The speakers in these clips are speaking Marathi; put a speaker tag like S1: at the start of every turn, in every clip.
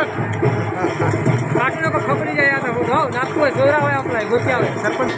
S1: काटू नको खपरी जाय आता भाऊ नागपूर जोराव आहे आपला गोटी आहे
S2: सरपंच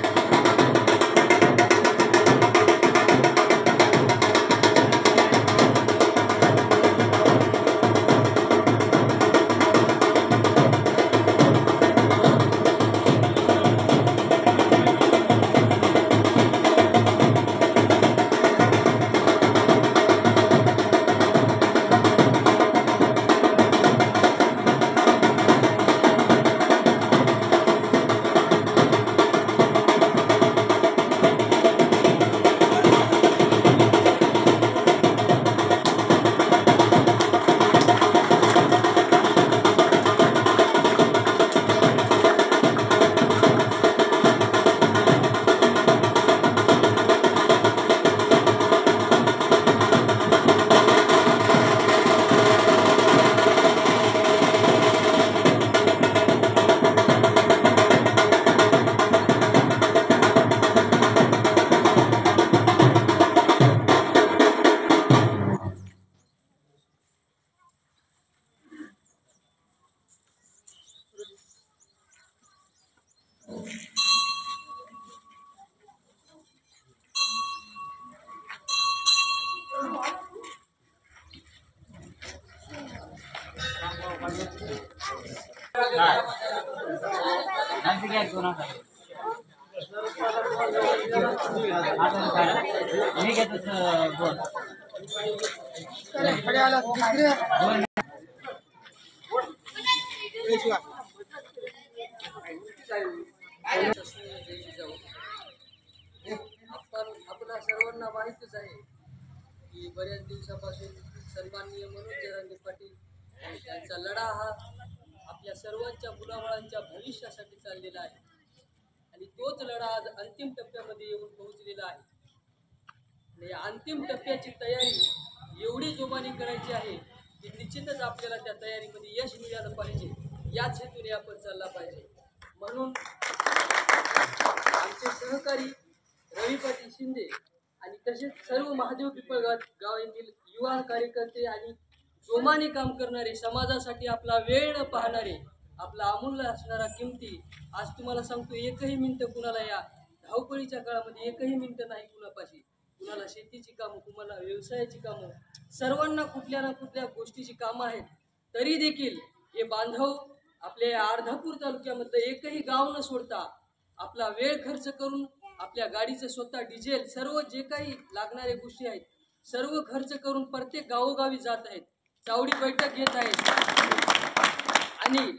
S3: आपल्या सर्वांना माहितच आहे की बऱ्याच दिवसापासून सन्माननीय मनोज जरांगे पाटील यांचा लढा हा आपल्या सर्वांच्या मुलाबाळांच्या भविष्यासाठी चाललेला आहे आणि तोच लढा आज अंतिम टप्प्यामध्ये येऊन पोहोचलेला आहे. या अंतिम टप्प्याची तयारी एवढी जोमाने करायची आहे की निश्चितच आपल्याला त्या तयारीमध्ये यश मिळालं पाहिजे. याच हेतूने आपण चालला पाहिजे. म्हणून आमचे सहकारी रवी पाटील शिंदे आणि तसेच सर्व महादेव पिपळगाव गाव येथील युवा कार्यकर्ते आणि जोमाने काम करणारे, समाजासाठी आपला वेळ न पाहणारे, आपला अमूल्य असणारा किमती, आज तुम्हाला सांगतो एकही मिनिटं कुणाला या धावपळीच्या काळामध्ये एकही मिनिटं नाही कुणापाशी. कुणाला शेतीची कामं, कुणाला व्यवसायाची कामं, सर्वांना कुठल्या ना कुठल्या गोष्टीची कामं आहेत. तरी देखील हे बांधव आपल्या अर्धापूर तालुक्यामधलं एकही गाव न सोडता आपला वेळ खर्च करून आपल्या गाडीचं स्वतः डिझेल सर्व जे काही लागणाऱ्या गोष्टी आहेत सर्व खर्च करून प्रत्येक गावोगावी जात आहेत, चावडी बैठक घेत आहेत आणि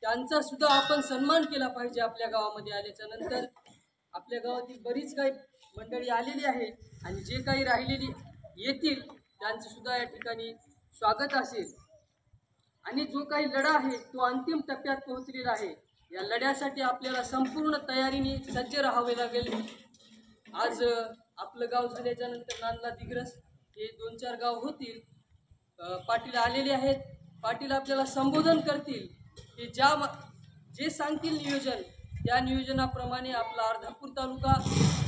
S3: त्यांचा सुद्धा आपण सन्मान केला पाहिजे. आपल्या गावामध्ये आल्याच्या नंतर आपल्या गावातील बरीच काही मंडळी आलेली आहे आणि जे काही राहिलेली येतील त्यांचं सुद्धा या ठिकाणी स्वागत असेल. आणि जो काही लढा आहे तो अंतिम टप्प्यात पोहोचलेला आहे. या लढ्यासाठी आपल्याला संपूर्ण तयारीने सज्ज राहावे लागेल. आज आपलं गाव झाल्याच्या नंतर नांदला, दिग्रस हे 2-4 गाव होतील. पाटील आलेले आहेत. पाटील आपल्याला संबोधन करतील की जे सांगतील नियोजन त्या नियोजनाप्रमाणे आपला अर्धापूर तालुका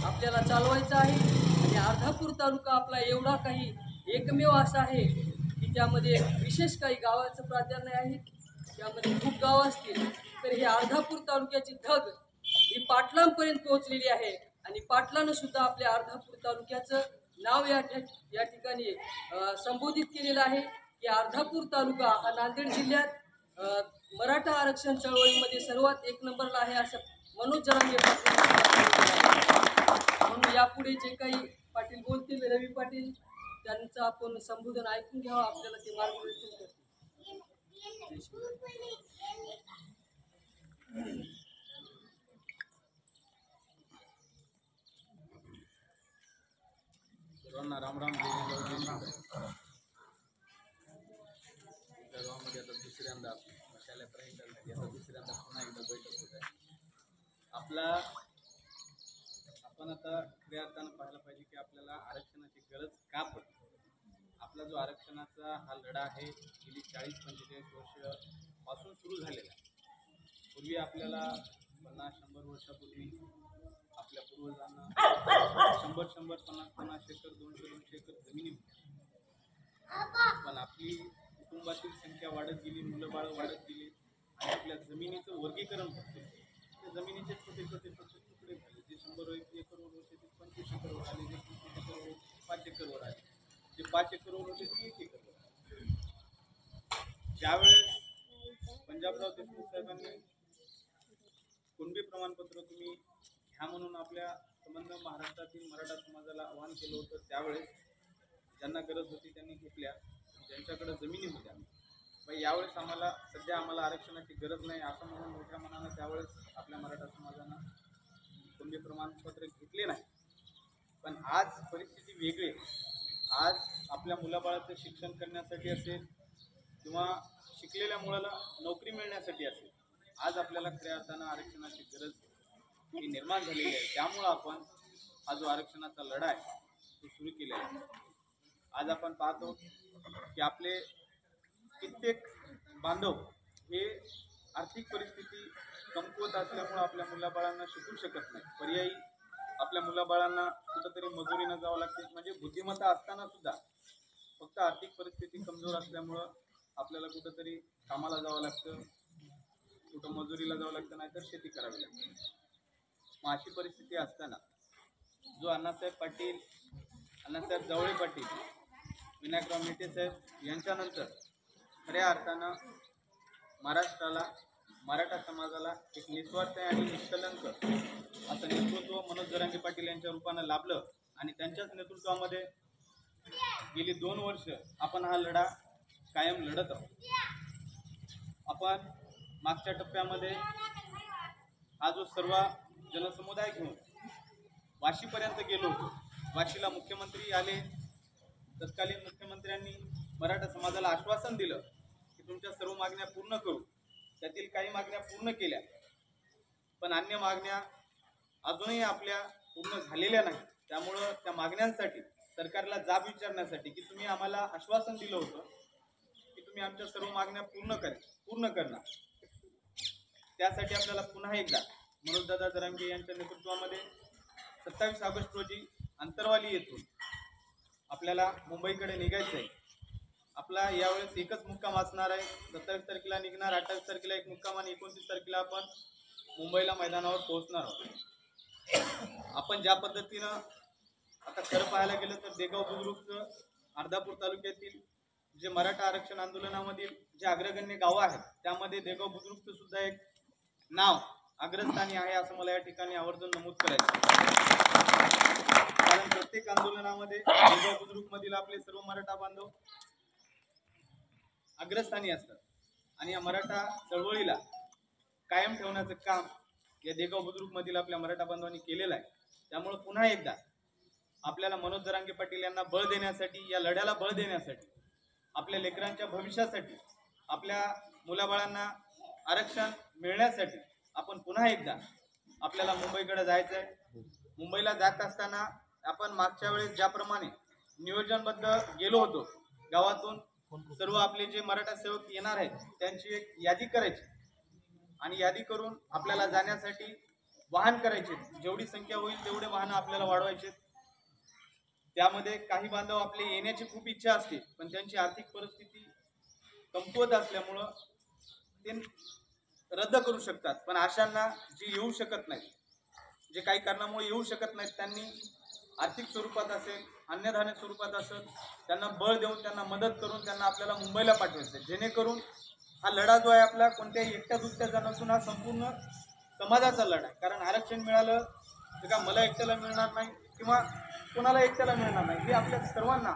S3: आपल्याला चालवायचा आहे. आणि अर्धापूर तालुका आपला एवढा काही एकमेव असा आहे की त्यामध्ये विशेष काही गावाचं प्राधान्य आहे. त्यामध्ये खूप गावं असतील तर हे अर्धापूर तालुक्याची धग ही पाटलांपर्यंत पोहोचलेली आहे आणि पाटलानं सुद्धा आपल्या अर्धापूर तालुक्याचं नाव या ठिकाणी संबोधित केलेलं आहे की अर्धापूर तालुका हा नांदेड जिल्ह्यात मराठा आरक्षण चळवळीमध्ये सर्वात 1 नंबरला आहे असं मनोज जरांगे पाटील. म्हणून यापुढे जे काही पाटील बोलतील, रवी पाटील, त्यांचं आपण संबोधन ऐकून घ्यावं. आपल्याला ते मार्गदर्शन करतील.
S4: सर्वांना रामराम. गावामध्ये आता दुसऱ्यांदा मशाल्या प्रहितांसाठी आता दुसऱ्यांदा पुन्हा एकदा बैठक होत आहे. आपण आता खऱ्या अर्थानं पाहायला पाहिजे की आपल्याला आरक्षणाची गरज का पडते. आपला जो आरक्षणाचा हा लढा आहे गेली 40-45 वर्ष पासून सुरू झालेला आहे. पूर्वी आपल्याला 50-100 वर्षापूर्वी आपल्या पूर्वजांना 100-50 एकर, 200-200 एकर जमिनी होती. पण आपली कुटुंबातील संख्या वाढत गेली, मुलं बाळं वाढत गेली आणि आपल्या जमिनीचं वर्गीकरण होतं. त्या जमिनीचे छोटे छोटे छोटे तुकडे झाले. जे 100 एकरवर होते ते 25 एकरवर आले, जे 25 एकरवर होते 5 एकरवर आले, जे 5 एकरवर होते ते 1 एकरवर आले. त्यावेळेस पंजाबराव देशमुख साहेबांनी कुणबी प्रमाणपत्र तुम्ही घ्या म्हणून आपल्या संबंध महाराष्ट्रातील मराठा समाजाला आवाहन केलं होतं. त्यावेळेस ज्यांना गरज होती त्यांनी घेतल्या, ज्यांच्याकडे जमिनी होत्या. पण यावेळेस आम्हाला आरक्षणाची गरज नाही असं म्हणून मोठ्या मनानं त्यावेळेस आपल्या मराठा समाजानं कुणबी प्रमाणपत्र घेतले नाही. पण आज परिस्थिती वेगळी आहे. आज आपल्या मुलाबाळाचं शिक्षण करण्यासाठी असेल किंवा शिकलेल्या मुलाला नोकरी मिळण्यासाठी असेल, आज आपल्याला खऱ्या अर्थानं आरक्षणाची गरज ही निर्माण झालेली आहे. त्यामुळं आपण हा जो आरक्षणाचा लढा आहे तो सुरू केलेला आहे. आज आपण पाहतो की आपले कित्येक बांधव हे आर्थिक परिस्थिती कमकुवत असल्यामुळं आपल्या मुलाबाळांना शिकू शकत नाही. पर्यायी आपल्या मुलाबाळांना कुठंतरी मजुरीनं जावं लागते. म्हणजे बुद्धिमत्ता असताना सुद्धा फक्त आर्थिक परिस्थिती कमजोर असल्यामुळं आपल्याला कुठंतरी कामाला जावं लागतं, कुठं मजुरीला जावं लागतं, नाहीतर शेती करावी लागते. मग अशी परिस्थिती असताना जो अण्णासाहेब पाटील, अण्णासाहेब जवळे पाटील, विनायकराव मेटे साहेब यांच्यानंतर खऱ्या अर्थानं महाराष्ट्राला, मराठा समाजाला एक निस्वार्थ आणि निष्कलंक असं नेतृत्व मनोज जरांगे पाटील यांच्या रूपानं लाभलं. आणि त्यांच्याच नेतृत्वामध्ये गेली 2 वर्ष आपण हा लढा कायम लढत आहोत. आपण मागच्या टप्प्यामध्ये हा जो सर्व जनसमुदाय घेऊन वाशीपर्यंत गेलो होतो. वाशीला मुख्यमंत्री आले. तत्कालीन मुख्यमंत्र्यांनी मराठा समाजाला आश्वासन दिलं की तुमच्या सर्व मागण्या पूर्ण करू. त्यातील काही मागण्या पूर्ण केल्या, पण अन्य मागण्या अजूनही आपल्या पूर्ण झालेल्या नाही. त्यामुळं त्या मागण्यांसाठी सरकारला जाब विचारण्यासाठी की तुम्ही आम्हाला आश्वासन दिलं होतं की तुम्ही आमच्या सर्व मागण्या पूर्ण करणार, त्यासाठी आपल्याला पुन्हा एकदा मनोजदादा जरांगे यांच्या नेतृत्वामध्ये 27 ऑगस्ट रोजी अंतरवाली येथून आपल्याला मुंबईकडे निघायचं आहे. आपला यावेळेस एकच मुक्काम असणार आहे. 27 तारखेला निघणार, 28 तारखेला एक मुक्काम आणि 29 तारखेला आपण मुंबईला मैदानावर पोहोचणार आहोत. आपण ज्या पद्धतीनं आता खरं पाहायला गेलं तर देगाव बुद्रुकचं अर्धापूर तालुक्यातील जे मराठा आरक्षण आंदोलनामधील जे अग्रगण्य गावं आहेत त्यामध्ये देगाव बुद्रुकचं सुद्धा एक नाव अग्रस्थानी आहे असं मला या ठिकाणी आवर्जून नमूद करायचं. कारण प्रत्येक आंदोलनामध्ये देगाव बुद्रुकमधील आपले सर्व मराठा बांधव अग्रस्थानी असतात आणि या मराठा चळवळीला कायम ठेवण्याचं काम या देगाव बुद्रुकमधील आपल्या मराठा बांधवांनी केलेलं आहे. त्यामुळे पुन्हा एकदा आपल्याला मनोज जरांगे पाटील यांना बळ देण्यासाठी, या लढ्याला बळ देण्यासाठी, आपल्या लेकरांच्या भविष्यासाठी, आपल्या मुलाबाळांना आरक्षण मिळण्यासाठी आपण पुन्हा एकदा आपल्याला मुंबईकडे जायचं आहे. मुंबईला जात असताना आपण मागच्या वेळेस ज्याप्रमाणे नियोजनबद्ध गेलो होतो, गावातून सर्व आपले जे मराठा सेवक येणार आहेत त्यांची एक यादी करायची आणि यादी करून आपल्याला जाण्यासाठी वाहन करायचे. जेवढी संख्या होईल तेवढे वाहनं आपल्याला वाढवायचे. त्यामध्ये काही बांधव आपले येण्याची खूप इच्छा असते, पण त्यांची आर्थिक परिस्थिती कमकुवत असल्यामुळं ते रद्द करू शकतात. पण अशांना जे येऊ शकत नाहीत, जे काही कारणामुळे येऊ शकत नाहीत, त्यांनी आर्थिक स्वरूपात असेल, अन्नधान्य स्वरूपात असेल, त्यांना बळ देऊन, त्यांना मदत करून त्यांना आपल्याला मुंबईला पाठवायचं, जेणेकरून हा लढा जो आहे आपला कोणत्याही एकट्या दुसऱ्याचा नसून हा संपूर्ण समाजाचा लढा आहे. कारण आरक्षण मिळालं तर का मला एकट्याला मिळणार नाही किंवा कोणाला एकट्याला मिळणार नाही, हे आपल्या सर्वांना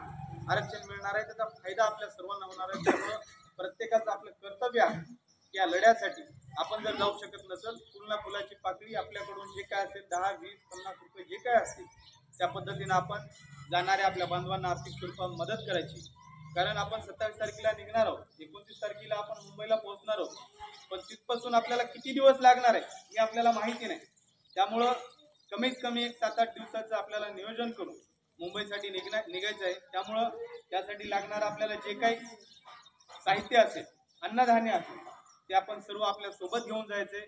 S4: आरक्षण मिळणार आहे. त्याचा फायदा आपल्या सर्वांना होणार आहे. त्यामुळं प्रत्येकाचं आपलं कर्तव्य आहे की या लढ्यासाठी आपण जर जाऊ शकत नसेल, फुलना फुलाची पाकळी आपल्याकडून जे काय असेल 10, 20, 50 रुपये जे काय असतील त्या पद्धतीनं आपण जाणाऱ्या आपल्या बांधवांना आर्थिक स्वरूपात मदत करायची. कारण आपण 27 तारखेला निघणार आहोत, 29 तारखेला आपण मुंबईला पोहोचणार आहोत, पण तिथपासून आपल्याला किती दिवस लागणार आहे हे आपल्याला माहिती नाही. त्यामुळं कमीत कमी एक 7-8 दिवसाचं आपल्याला नियोजन करून मुंबईसाठी निघायचं आहे. त्यामुळं त्यासाठी लागणार आपल्याला जे काही साहित्य असेल, अन्नधान्य असेल, ते आपण सर्व आपल्या सोबत घेऊन जायचे.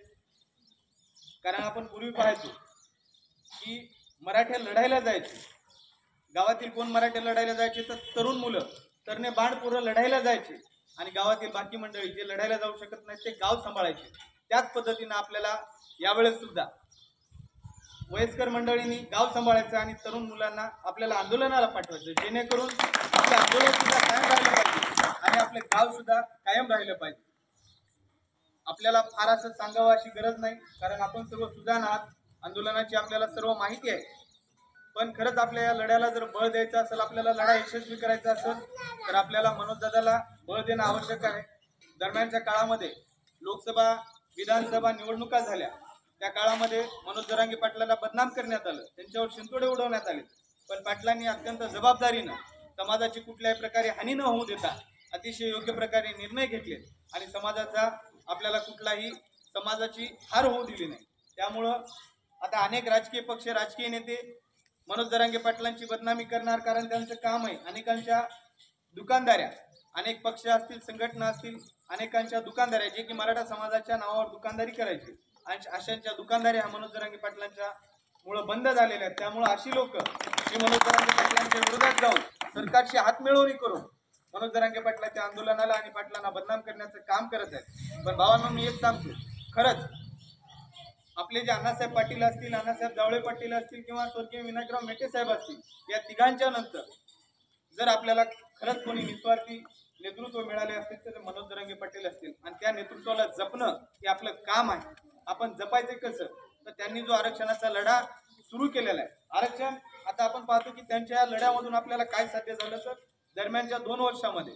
S4: कारण आपण पूर्वी पाहायचो की मराठे लढायला जायचे, गावातील कोण मराठे लढायला जायचे तर तरुण मुलं, तरणे बाण पोरं लढायला जायचे आणि गावातील बाकी मंडळी जे लढायला जाऊ शकत नाही ते गाव सांभाळायचे. त्याच पद्धतीनं आपल्याला यावेळेस सुद्धा वयस्कर मंडळींनी गाव सांभाळायचं आणि तरुण मुलांना आपल्याला आंदोलनाला पाठवायचं, जेणेकरून आपलं आंदोलन सुद्धा कायम राहिलं पाहिजे आणि आपले गाव सुद्धा कायम राहिलं पाहिजे. आपल्याला फार असं सांगावं अशी गरज नाही, कारण आपण सर्व सुजाण आहात, आंदोलनाची आपल्याला सर्व माहिती आहे. पण खरंच आपल्या या लढ्याला जर बळ द्यायचं असेल, आपल्याला लढा यशस्वी करायचा असेल, तर आपल्याला मनोजदादाला बळ देणं आवश्यक आहे. दरम्यानच्या काळामध्ये लोकसभा विधानसभा निवडणुका झाल्या, त्या काळामध्ये मनोज जरांगे पाटलांना बदनाम करण्यात आलं, त्यांच्यावर शिंतोडे उडवण्यात आले. पण पाटलांनी अत्यंत जबाबदारीनं समाजाची कुठल्याही प्रकारे हानी न होऊ देता अतिशय योग्य प्रकारे निर्णय घेतले आणि समाजाचा आपल्याला कुठलाही समाजाची हार होऊ दिली नाही. त्यामुळं आता अनेक राजकीय पक्ष, राजकीय नेते मनोज जरांगे पाटलांची बदनामी करणार, कारण त्यांचं काम आहे अनेकांच्या दुकानदाऱ्या, अनेक पक्ष असतील, संघटना असतील, अनेकांच्या दुकानदाऱ्या जे की मराठा समाजाच्या नावावर दुकानदारी करायची, आणि अशांच्या दुकानदारी हा मनोज जरांगे पाटलांच्या मुळे बंद झालेल्या आहेत. त्यामुळे अशी लोक श्री मनोज जरांगे पाटलांच्या विरोधात जाऊन सरकारची हातमिळवणी करून मनोज जरांगे पाटलांच्या आंदोलनाला आणि पाटलांना बदनाम करण्याचं काम करत आहेत. पण भावांनो, मी एक सांगतो, खरंच आपले जे अण्णासाहेब पाटील असतील, अण्णासाहेब जावळे पाटील असतील किंवा स्वर्गीय विनायकराव मेटे साहेब असतील, या तिघांच्या नंतर जर आपल्याला खरंच कोणी निस्वार्थी नेतृत्व मिळाले असतील तर मनोज जरांगे पाटील असतील. आणि त्या नेतृत्वाला जपणं हे आपलं काम आहे. आपण जपायचे कसं, तर त्यांनी जो आरक्षणाचा लढा सुरू केलेला आहे, आरक्षण आता आपण पाहतो की त्यांच्या लढ्यामधून आपल्याला काय साध्य झालं. तर दरम्यानच्या 2 वर्षामध्ये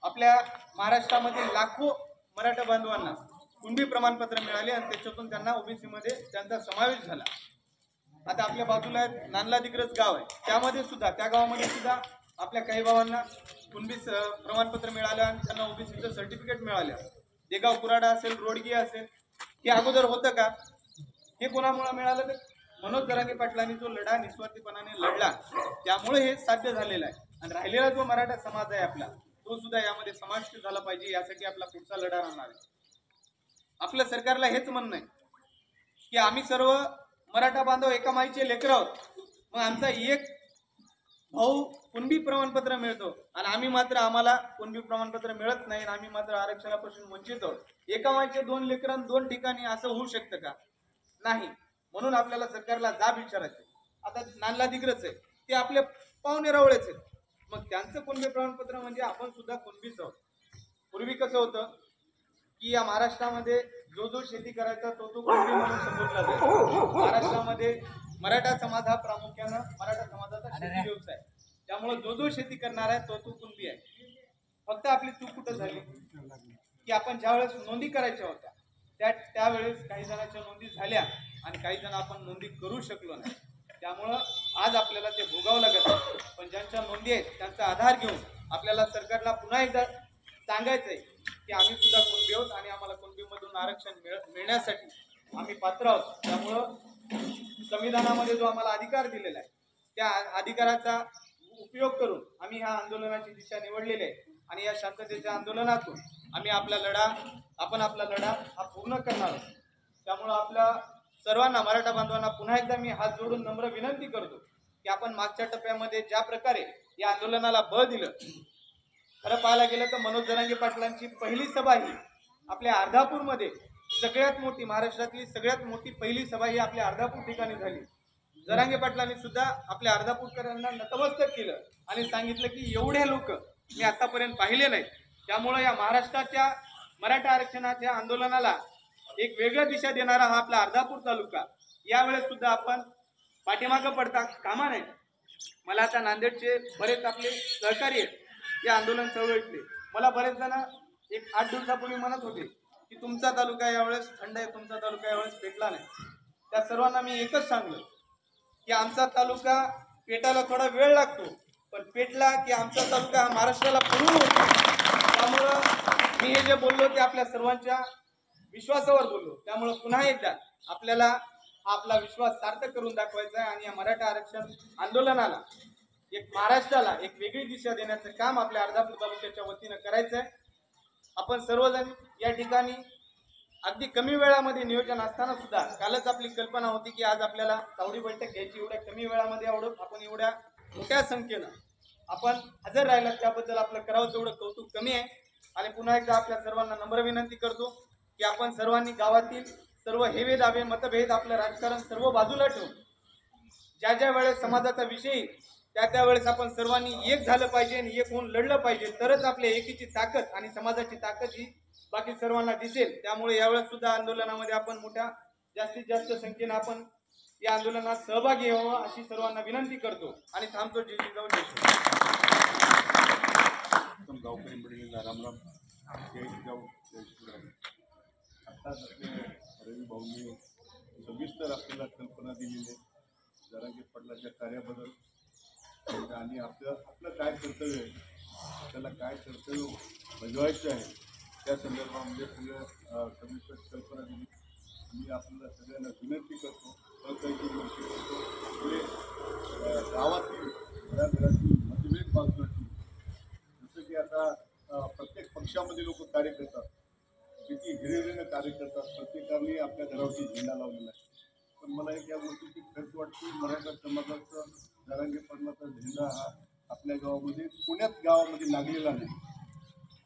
S4: आपल्या महाराष्ट्रामध्ये लाखो मराठा बांधवांना कुणबी प्रमाणपत्र मिळाले आणि त्याच्यातून त्यांना ओबीसी मध्ये त्यांचा समावेश झाला. आता आपल्या बाजूला नांदला दिग्रज गाव आहे, त्यामध्ये सुद्धा, त्या गावामध्ये सुद्धा आपल्या काही भावांना कुणबी प्रमाणपत्र मिळालं आणि त्यांना ओबीसीचं सर्टिफिकेट मिळालं. देगाव कुराडा असेल, रोडगी असेल, हे अगोदर होतं का? हे कोणामुळे मिळालं? तर मनोज जरांगे पाटलांनी जो लढा निस्वार्थीपणाने लढला त्यामुळे हे साध्य झालेलं आहे. आणि राहिलेला जो मराठा समाज आहे आपला, तो सुद्धा यामध्ये समाविष्ट झाला पाहिजे, यासाठी आपला पुढचा लढा राहणार आहे. आपल्या सरकारला हेच म्हणणं आहे की आम्ही सर्व मराठा बांधव एका माईचे लेकर आहोत, मग आमचा एक भाऊ कुणबी प्रमाणपत्र मिळतो आणि आम्ही मात्र, आम्हाला कुणबी प्रमाणपत्र मिळत नाही आणि आम्ही मात्र आरक्षणापासून वंचित आहोत. एका माईचे 2 लेकर 2 ठिकाणी असं होऊ शकतं का? नाही. म्हणून आपल्याला सरकारला जाब विचारायचं. आता नांदला दिग्रज आहे, ते आपले पाहुणे रावळेच आहेत, मग त्यांचं कुणबी प्रमाणपत्र म्हणजे आपण सुद्धा कुणबीच आहोत. पूर्वी कसं होतं की या महाराष्ट्रामध्ये जो शेती करायचा तो कुणबी म्हणून संबोधला जातो. महाराष्ट्रामध्ये मराठा समाज हा प्रामुख्यानं मराठा समाजाचा शेती व्यवसाय, त्यामुळे जो शेती करणार आहे तो कुणबी आहे. फक्त आपली चूक कुठं झाली की आपण ज्या वेळेस नोंदी करायच्या होत्या त्यावेळेस काही जणांच्या नोंदी झाल्या आणि काही जण आपण नोंदी करू शकलो नाही. त्यामुळं आज आपल्याला ते भोगावं लागत आहे. पण ज्यांच्या नोंदी आहेत त्यांचा आधार घेऊन आपल्याला सरकारला पुन्हा एकदा सांगायचं आहे की आम्ही सुद्धा कुणबी आहोत आणि आम्हाला कुणबीमधून आरक्षण मिळण्यासाठी आम्ही पात्र आहोत. त्यामुळं संविधानामध्ये जो आम्हाला अधिकार दिलेला आहे त्या अधिकाराचा उपयोग करून आम्ही ह्या आंदोलनाची दिशा निवडलेली आहे आणि या शांततेच्या आंदोलनातून आम्ही आपला लढा हा पूर्ण करणार आहोत. त्यामुळं आपल्या सर्वांना, मराठा बांधवांना पुन्हा एकदा मी हात जोडून नम्र विनंती करतो की आपण मागच्या टप्प्यामध्ये ज्या प्रकारे या आंदोलनाला बळ दिलं, खरं पाहायला गेलं तर मनोज जरांगे पाटलांची पहिली सभा ही आपल्या अर्धापूरमध्ये सगळ्यात मोठी, महाराष्ट्रातली सगळ्यात मोठी पहिली सभा ही आपल्या अर्धापूर ठिकाणी झाली. जरांगे पाटलांनी सुद्धा आपल्या अर्धापूरकरांना नतमस्तक केलं आणि सांगितलं की एवढे लोक मी आतापर्यंत पाहिले नाहीत. त्यामुळे या महाराष्ट्राच्या मराठा आरक्षणाच्या आंदोलनाला एक वेगळी दिशा देणारा हा आपला अर्धापूर तालुका यावेळेस सुद्धा आपण पाठीमागं पडता कामा नये. मला आता नांदेडचे बरेच आपले सहकारी आहेत या आंदोलन चळवळीतले, मला बरेच जण एक 8 दिवसापूर्वी म्हणत होते की तुमचा तालुका यावेळेस थंड आहे, तुमचा तालुका यावेळेस पेटला नाही. त्या सर्वांना मी एकच सांगलं की आमचा तालुका पेटायला थोडा वेळ लागतो, पण पेटला की आमचा तालुका हा महाराष्ट्राला पडून होतो. त्यामुळं मी हे जे बोललो ते आपल्या सर्वांच्या विश्वासावर बोललो. त्यामुळे पुन्हा एकदा आपल्याला आपला विश्वास सार्थ करून दाखवायचा आहे आणि या मराठा आरक्षण आंदोलनाला, एक महाराष्ट्राला एक वेगळी दिशा देण्याचं काम आपल्या अर्धापूर तालुक्याच्या वतीनं करायचं आहे. आपण सर्वजण या ठिकाणी अगदी कमी वेळामध्ये नियोजन असताना सुद्धा कालच आपली कल्पना होती की आज आपल्याला चावडी बैठक घ्यायची, एवढ्या कमी वेळामध्ये आपण एवढ्या मोठ्या संख्येनं आपण हजर राहिलात त्याबद्दल आपलं करावं तेवढं कौतुक कमी आहे. आणि पुन्हा एकदा आपल्या सर्वांना नम्र विनंती करतो की आपण सर्वांनी गावातील सर्व हेवे दावे मतभेद आपलं राजकारण सर्व बाजूला ठेवून ज्या ज्या वेळेस समाजाचा विषय त्या वेळेस आपण सर्वांनी एक झालं पाहिजे आणि एक होऊन लढलं पाहिजे. तरच आपल्या एकीची ताकद आणि समाजाची ताकद ही बाकी सर्वांना दिसेल. त्यामुळे यावेळेस सुद्धा आंदोलनामध्ये आपण मोठ्या जास्तीत जास्त संख्येने आपण या आंदोलनात सहभागी व्हावं अशी सर्वांना विनंती करतो आणि थांबतो. जय जिजाऊ जय श्रीराम.
S2: गावकरी मंडळींना रामराम. जय जिजाऊ जय श्रीराम. आत्ताच आपले रवी भाऊंनी सविस्तर आपल्याला कल्पना दिलेली आहे जरांगे पाटलाच्या कार्याबद्दल आणि आपलं काय कर्तव्य आहे, त्याला काय कर्तव्य बजवायचं आहे त्या संदर्भामध्ये सगळं सविस्तर कल्पना दिली. मी आपल्याला सगळ्यांना विनंती करतो सहकार्याची विनंती करतो पुढे गावातील घराघरातील मतभेद बाजूला ठेवून जसं की आता प्रत्येक पक्षामध्ये लोक कार्य करतात, किती हिरिरीनं कार्य करतात, प्रत्येकाने आपल्या घरावरती झेंडा लावलेला आहे. पण मला एक या गोष्टीची खर्च वाटते मराठा समाजाचा जरांगे पाटलाचा झेंडा हा आपल्या गावामध्ये पुण्यात गावामध्ये लागलेला नाही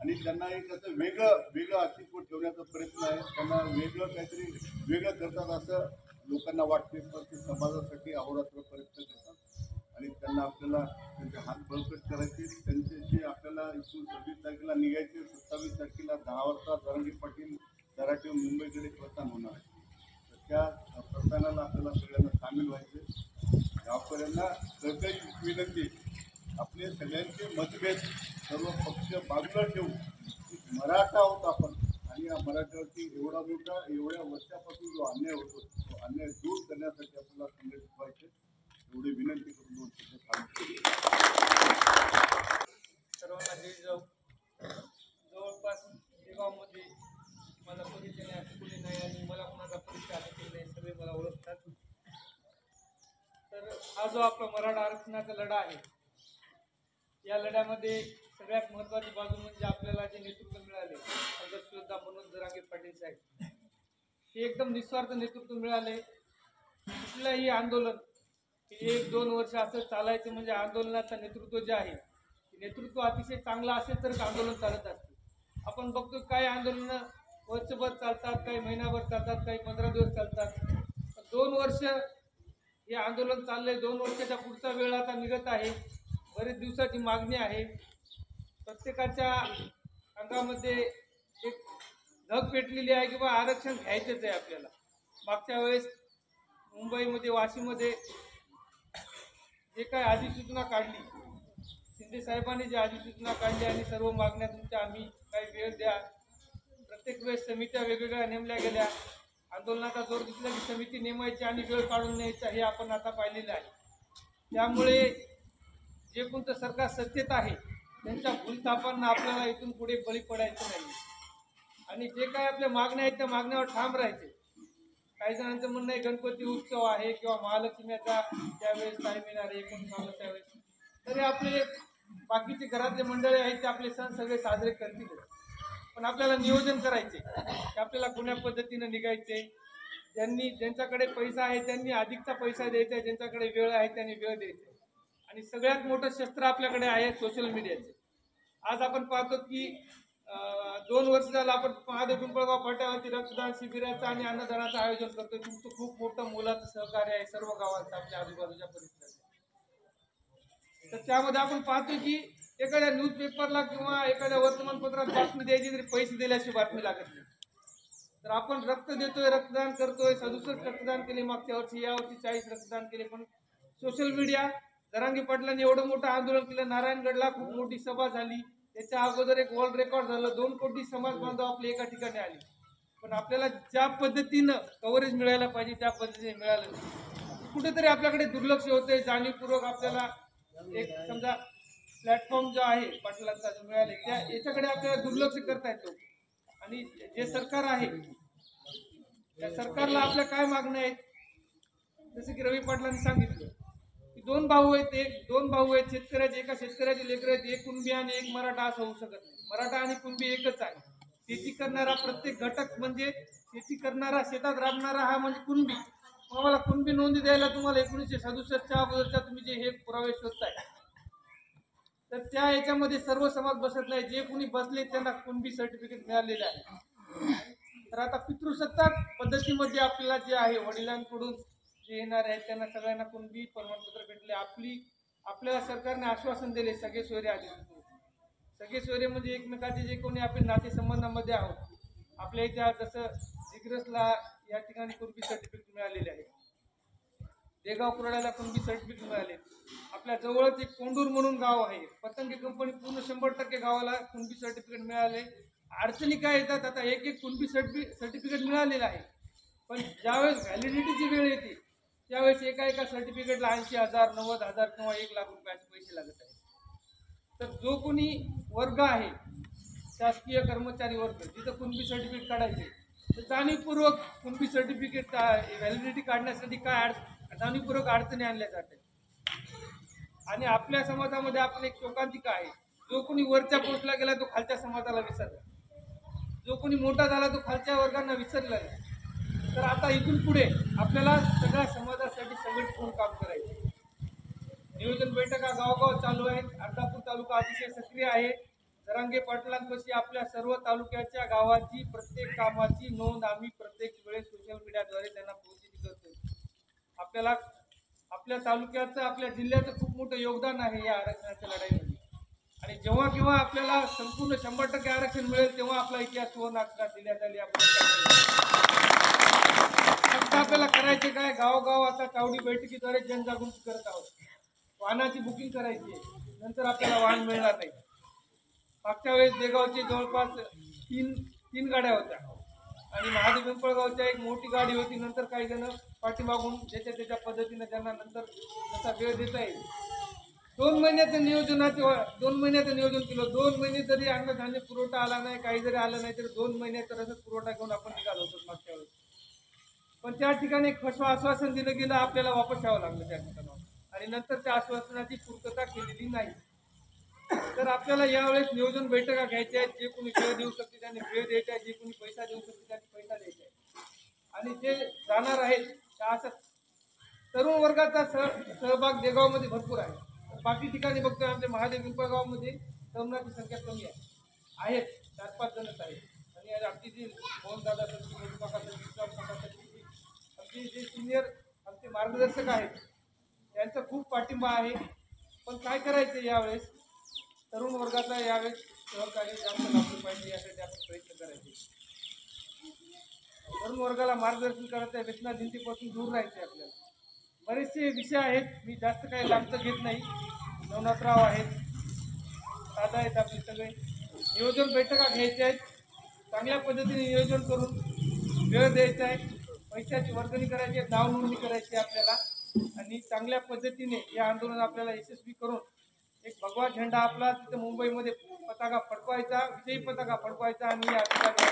S2: आणि त्यांना एक असं वेगळं अस्तित्व ठेवण्याचा प्रयत्न आहे. त्यांना वेगळं काहीतरी वेगळं करतात असं लोकांना वाटते. पण ते समाजासाठी अहोरात्र प्रयत्न करतात आणि त्यांना आपल्याला त्यांचे हात बळकट करायचे. त्यांच्याशी आपल्याला इथून 26 तारखेला निघायचे. 27 तारखेला 10 वाजता जरांगे पाटील कराटे मुंबईकडे प्रस्थान होणार आहे. तर त्या प्रस्थानाला आपल्याला सगळ्यांना सामील व्हायचे. गावकऱ्यांना सहकारी विनंती, आपले सगळ्यांचे मतभेद सर्व पक्ष बाजूला ठेवून मराठा आहोत आपण आणि या मराठ्यावरती एवढ्या वर्षापासून जो अन्याय होतो तो अन्याय दूर करण्यासाठी आपल्याला संघटित व्हायचे. एवढी विनंती करून 2 शब्द थांबतो.
S1: सर्वांना जय जिजाऊ. जवळपास गावामध्ये मला परिचय कोणी नाही आणि मला कोणाचा परिचय आला नाही, सगळे मला ओळखतात. तर हा जो आपला मराठा आरक्षणाचा लढा आहे, या लढ्यामध्ये सगळ्यात महत्त्वाची बाजू म्हणजे आपल्याला जे नेतृत्व मिळाले संघर्षयोद्धा मनोज जरांगे पाटील साहेब, हे एकदम निस्वार्थ नेतृत्व मिळाले. कुठलंही आंदोलन 1-2 वर्ष असं चालायचं म्हणजे आंदोलनाचं नेतृत्व जे आहे नेतृत्व अतिशय चांगलं असेल तर आंदोलन चालत असते. आपण बघतो काही आंदोलनं वर्षभर चालतात, काही महिनाभर चालतात, काही 15 दिवस चालतात. 2 वर्ष हे आंदोलन चाललंय. 2 वर्षाच्या पुढचा वेळ आता निघत आहे. बरेच दिवसाची मागणी आहे. प्रत्येकाच्या अंगामध्ये एक धग पेटलेली आहे की बा आरक्षण घ्यायचंच आहे आपल्याला. मागच्या वेळेस मुंबईमध्ये वाशीमध्ये जे काय अधिसूचना काढली, शिंदे साहेबांनी जी अधिसूचना काढली आणि सर्व मागण्या तुमच्या आम्ही काही वेळ द्या, प्रत्येक वेळेस समित्या वेगवेगळ्या नेमल्या गेल्या. आंदोलनाचा जोर दिसला की समिती नेमायची आणि वेळ काढून न्यायचा, हे आपण आता पाहिलेलं आहे. त्यामुळे जे कोणतं सरकार सत्तेत आहे त्यांच्या भूलथापांना आपल्याला इथून पुढे बळी पडायचं नाही आणि जे काय आपल्या मागण्या आहेत त्या मागण्यावर ठाम राहायचे. काही जणांचं म्हणणं आहे गणपती उत्सव आहे किंवा महालक्ष्मीचा त्यावेळेस टाईम येणार आहे 19 त्यावेळेस, तरी आपले बाकीचे घरातले मंडळी आहेत ते आपले सण सगळे साजरे करतील. पण आपल्याला नियोजन करायचे की आपल्याला कोण्या पद्धतीनं निघायचे. ज्यांच्याकडे पैसा आहे त्यांनी अधिकचा पैसा द्यायचा, ज्यांच्याकडे वेळ आहे त्यांनी वेळ द्यायचा. आणि सगळ्यात मोठं शस्त्र आपल्याकडे आहे सोशल मीडियाचे. आज आपण पाहतो की 2 वर्ष झालं आपण महादेव पिंपळगाव फाट्यावरती रक्तदान शिबिराचं आणि अन्नदानाचं आयोजन करतोय. तुमचं खूप मोठं मोलाचं सहकार्य आहे सर्व गावांचं आपल्या आजूबाजूच्या परिसरात. तर त्यामध्ये आपण पाहतो की एखाद्या न्यूजपेपरला किंवा एखाद्या वर्तमानपत्रात बातमी द्यायची तरी पैसे दिल्याशिवाय बातमी लागत नाही. तर आपण रक्त देतोय, रक्तदान करतोय. 67 रक्तदान केले मागच्या वर्षी, यावर्षी 40 रक्तदान केले. पण सोशल मीडिया जरांगे पाटलांनी एवढं मोठं आंदोलन केलं. नारायणगडला खूप मोठी सभा झाली. त्याच्या अगोदर एक वर्ल्ड रेकॉर्ड झालं. 2 कोटी समाज बांधव आपले एका ठिकाणी आले. पण आपल्याला ज्या पद्धतीनं कव्हरेज मिळायला पाहिजे त्या पद्धतीने मिळालं नाही. कुठेतरी आपल्याकडे दुर्लक्ष होते. जाणीवपूर्वक आपल्याला एक समजा प्लॅटफॉर्म जो आहे पाटलांचा जो मिळाले त्या याच्याकडे आपल्याला दुर्लक्ष करता येतो. आणि जे सरकार आहे त्या सरकारला आपल्या काय मागण्या आहेत, जसं की रवी पाटलांनी सांगितलं की 2 भाऊ आहेत शेतकऱ्याचे. एका शेतकऱ्याचे लेकर आहेत, एक कुणबी आणि एक मराठा असं होऊ शकत नाही. मराठा आणि कुणबी एकच आहे. शेती करणारा प्रत्येक घटक म्हणजे शेती करणारा, शेतात राबणारा हा म्हणजे कुणबी. आम्हाला कुणबी नोंदी द्यायला तुम्हाला 1967च्या अगोदरच्या तुम्ही जे हे पुरावे शोधताय तर त्या याच्यामध्ये सर्व समाज बसत नाही. जे कोणी बसले त्यांना कुणबी सर्टिफिकेट मिळालेले आहे. तर आता पितृसत्ताक पद्धतीमध्ये आपल्याला जे आहे वडिलांकडून जे येणार आहे त्यांना सगळ्यांना कुणबी प्रमाणपत्र भेटले. आपल्याला सरकारने आश्वासन दिले सगळे सोयरे आले. सगळे सोयरे म्हणजे एकमेकाचे जे कोणी आपले नातेसंबंधामध्ये आहोत. आपल्या इथे जसं दिग्रसला या ठिकाणी कुणबी सर्टिफिकेट मिळालेले आहे. देगाव कुराड्याला कुणबी सर्टिफिकेट मिळाले. आपल्या जवळच एक कोंडूर म्हणून गाव आहे. पतंगे कंपनी पूर्ण 100% गावाला कुणबी सर्टिफिकेट मिळाले. अडचणी काय येतात, आता एक कुणबी सर्टिफिकेट मिळालेलं आहे, पण ज्यावेळेस व्हॅलिडिटीची वेळ येते त्यावेळेस एका सर्टिफिकेटला 80,000, 90,000 किंवा 1,00,000 रुपयाचे पैसे लागत आहेत. तर जो कोणी वर्ग आहे शासकीय कर्मचारी वर्ग जिथं कुणबी सर्टिफिकेट काढायचे तर जाणीवपूर्वक कुणबी सर्टिफिकेट व्हॅलिडिटी काढण्यासाठी काय जाणीवपूर्वक अडचणी आणल्या जातात. आणि आपल्या समाजामध्ये आपण एक शोकांतिका आहे, जो कोणी वरच्या पोस्टला गेला तो खालच्या समाजाला विसरला, जो कोणी मोठा झाला तो खालच्या वर्गांना विसरला. तर आता इथून पुढे आपल्याला सगळ्या समाजासाठी संघटित होऊन काम करायचे. नियोजन बैठका गावगाव चालू आहेत. अर्धापूर तालुका अतिशय सक्रिय आहे. जरांगे पाटलांपाशी आपल्या सर्व तालुक्याच्या गावाची प्रत्येक कामाची नोंद आम्ही प्रत्येक वेळेस सोशल मीडियाद्वारे त्यांना पोहोचली करतो. आपल्याला आपल्या तालुक्याचं आपल्या जिल्ह्याचं खूप मोठं योगदान आहे या आरक्षणाच्या लढाईमध्ये. आणि जेव्हा केव्हा आपल्याला संपूर्ण 100% आरक्षण मिळेल तेव्हा आपला इतिहास सुवर्णाक्षरात दिल्यात आली. फक्त आपल्याला करायचे काय, गावगाव आता चावडी बैठकीद्वारे जनजागृती करत आहोत. वाहनाची बुकिंग करायची, नंतर आपल्याला वाहन मिळणार नाही. मागच्या वेळेस देगावची जवळपास तीन गाड्या होत्या आणि महादेव पिंपळगावच्या एक मोठी गाडी होती. नंतर काही जण पाठीमागून त्याच्या पद्धतीने त्यांना नंतर जसा वेळ देता येईल 2 महिन्याचं नियोजन केलं. 2 महिने जरी अन्नधान्य पुरवठा आला नाही, काही जरी आलं नाही, तर 2 महिन्याचा रसद पुरवठा घेऊन आपण निघालो होतो मागच्या वेळेस. पण त्या ठिकाणी एक आश्वासन दिलं गेलं, आपल्याला वापस यावं लागलं त्या ठिकाणावर आणि नंतर त्या आश्वासनाची पूर्तता केलेली नाही. तर आपल्याला यावेळेस नियोजन बैठका घ्यायच्या आहेत. जे कोणी वेळ देऊ शकते त्यांनी वेळ द्यायचा आहे, जे कोणी पैसा देऊ शकते त्यांनी पैसा द्यायचा आहे. आणि जे जाणार आहेत त्या असं तरुण वर्गाचा सहभाग देगावमध्ये भरपूर आहे. बाकी ठिकाणी बघतोय आमच्या महादेव पिंपळगावमध्ये तरुणाची संख्या कमी आहेत 4-5 जणच आहेत. आणि आमची जी मोहनदादा आमचे जे सिनियर आमचे मार्गदर्शक आहेत त्यांचा खूप पाठिंबा आहे. पण काय करायचं, यावेळेस तरुण वर्गाचा यावेळेस सहकार्य जास्त लाभलं पाहिजे यासाठी आपण प्रयत्न करायचे. तरुण वर्गाला मार्गदर्शन करायचं आहे, व्यसनाधीनतेपासून दूर राहायचे. आपल्याला बरेचसे विषय आहेत, मी जास्त काही लांबचं घेत नाही. नवनाथराव आहेत, दादा आहेत, आपले सगळे नियोजन बैठका घ्यायच्या आहेत. चांगल्या पद्धतीने नियोजन करून वेळ द्यायचा आहे, पैशाची वर्गणी करायची आहे, नाव नोंदणी करायची आहे आपल्याला. आणि चांगल्या पद्धतीने हे आंदोलन आपल्याला यशस्वी करून एक भगवा झेंडा आपला तिथं मुंबईमध्ये पताका फडकवायचा, विजयी पताका फडकवायचा आणि या ठिकाणी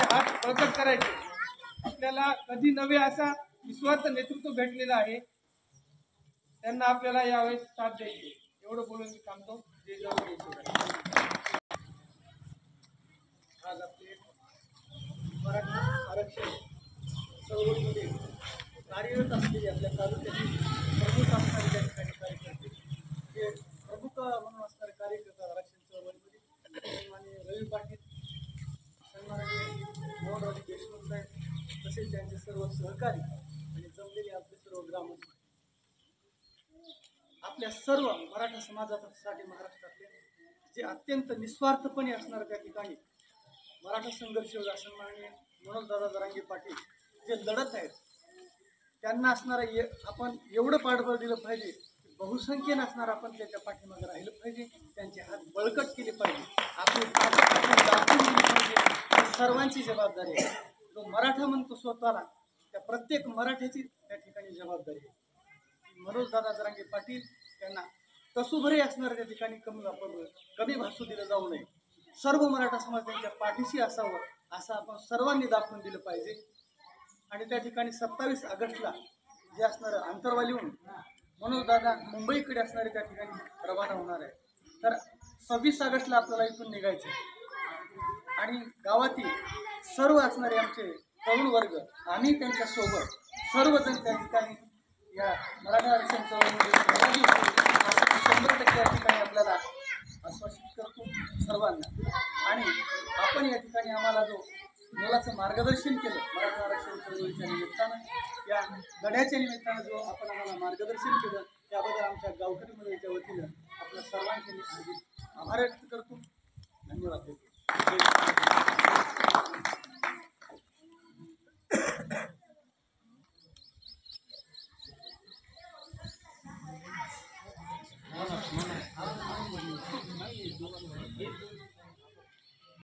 S1: हात बळकट करायचे. आपल्याला कधी नवे असा निस्वार्थ नेतृत्व भेटलेलं आहे, त्यांना आपल्याला यावेळेस साथ द्यायची. एवढं बोलून मी थांबतो. जय जवान. आज आपले मराठा आरक्षण चळवळीमध्ये कार्यरत असलेले आपल्या तालुक्यातील प्रमुख असणारे त्या ठिकाणी कार्यकर्ते, जे प्रमुख म्हणून असणारे कार्यकर्ते आरक्षण चळवळीमध्ये आणि रवी पाटील, सन्माननीय मोहनराव देशमुख साहेब, तसेच त्यांचे सर्व सहकारी आणि जमलेले आपले सर्व ग्रामस्थ, आपल्या सर्व मराठा समाजासाठी महाराष्ट्रातले जे अत्यंत निस्वार्थपणे असणार त्या ठिकाणी मराठा संघर्ष सन्माननीय मनोजदादा जरांगे पाटील जे लढत आहेत, त्यांना असणारं आपण एवढं पाठबळ दिलं पाहिजे, बहुसंख्येनं असणार आपण त्याच्या पाठीमागे राहिलं पाहिजे, त्यांचे हात बळकट केले पाहिजे, आपली ताकद दाखवून दिली पाहिजे. ही सर्वांची जबाबदारी आहे. जो मराठा म्हणतो स्वतःला त्या प्रत्येक मराठ्याची त्या ठिकाणी जबाबदारी आहे. मनोजदादा जरांगे पाटील त्यांना तसूभरे असणाऱ्या त्या ठिकाणी कमी भासू दिलं जाऊ नये. सर्व मराठा समाज त्यांच्या पाठीशी असावं असं आपण सर्वांनी दाखवून दिलं पाहिजे. आणि त्या ठिकाणी 27 ऑगस्टला जे असणारं आंतरवालीहून मनोजदादा मुंबईकडे असणारे त्या ठिकाणी रवाना होणार आहे. तर 26 ऑगस्टला आपल्याला इथून निघायचं आहे आणि गावातील सर्व असणारे आमचे तरुण वर्ग आम्ही त्यांच्यासोबत सर्वजण त्या ठिकाणी या मराठा आरक्षण चळवळीमध्ये सहभागी होऊ
S5: 100% या ठिकाणी आपल्याला आश्वासित करतो सर्वांना. आणि आपण या ठिकाणी आम्हाला जो मोलाचं मार्गदर्शन केलं मराठा आरक्षण चळवळीच्या निमित्तानं, या लढ्याच्या निमित्तानं जो आपण आम्हाला मार्गदर्शन केलं त्याबद्दल आमच्या गावकरी मंडळीच्या वतीनं आपल्या सर्वांचे मी आभार व्यक्त करतो. धन्यवाद देतो.